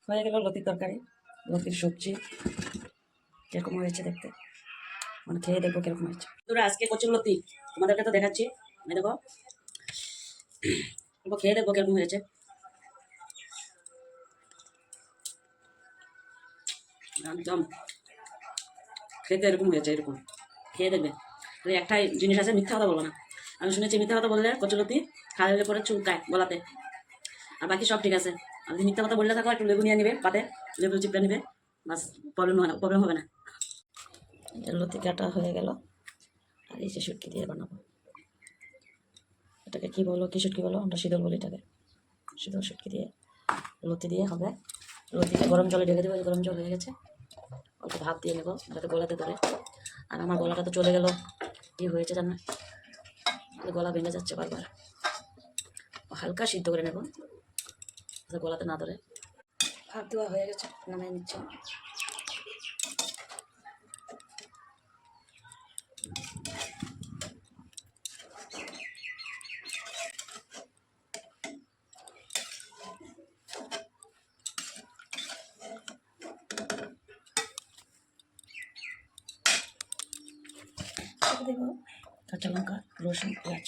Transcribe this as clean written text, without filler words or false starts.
হয়ে গেল লতির তরকারি, লতির সবজি। কিরকম হয়েছে দেখতে, মানে খেয়ে দেখবো কিরকম হয়েছে। তোরা আজকে কচুর লতি তোমাদেরকে তো দেখাচ্ছি, দেখো খেয়ে দেখবো কিরকম হয়েছে। একদম খেতে এরকম হয়েছে, এরকম খেয়ে দেখবে। তো একটাই জিনিস আছে, মিথ্যা কথা বলবো না। আমি শুনেছি মিথ্যা কথা বললে কচুলতি খাওয়ালে পরে চুলকায় গলাতে, আর বাকি সব ঠিক আছে। আর যদি মিথ্যা কথা বললে থাকো, একটু লেবু নিয়ে নিবে পাতে, লেবু চিপড়ে নিবে, বাস প্রবলেম হবে না। লতি কাটা হয়ে গেল, আর এই যে শুটকি দিয়ে বানাবো। এটাকে কি বলো, কি শুটকি বলো? আমরা শীতল বলি এটাকে, শীতল শুটকি দিয়ে লতি দিয়ে হবে। লতিকে গরম জলে ঢেকে দেবো, গরম জল হয়ে গেছে, অল্প ভাত দিয়ে নেবো যাতে গলাতে ধরে। আর আমার গলাটা তো চলে গেল, কি হয়েছে জানো, গলা ভেঙে যাচ্ছে বারবার। হালকা সিদ্ধ করে নেব যাতে গলাতে না ধরে। ভাত দেওয়া হয়ে গেছে, নামিয়ে নিচ্ছে। দেবো কাঁচা লঙ্কা, রসুন, পেঁয়াজ।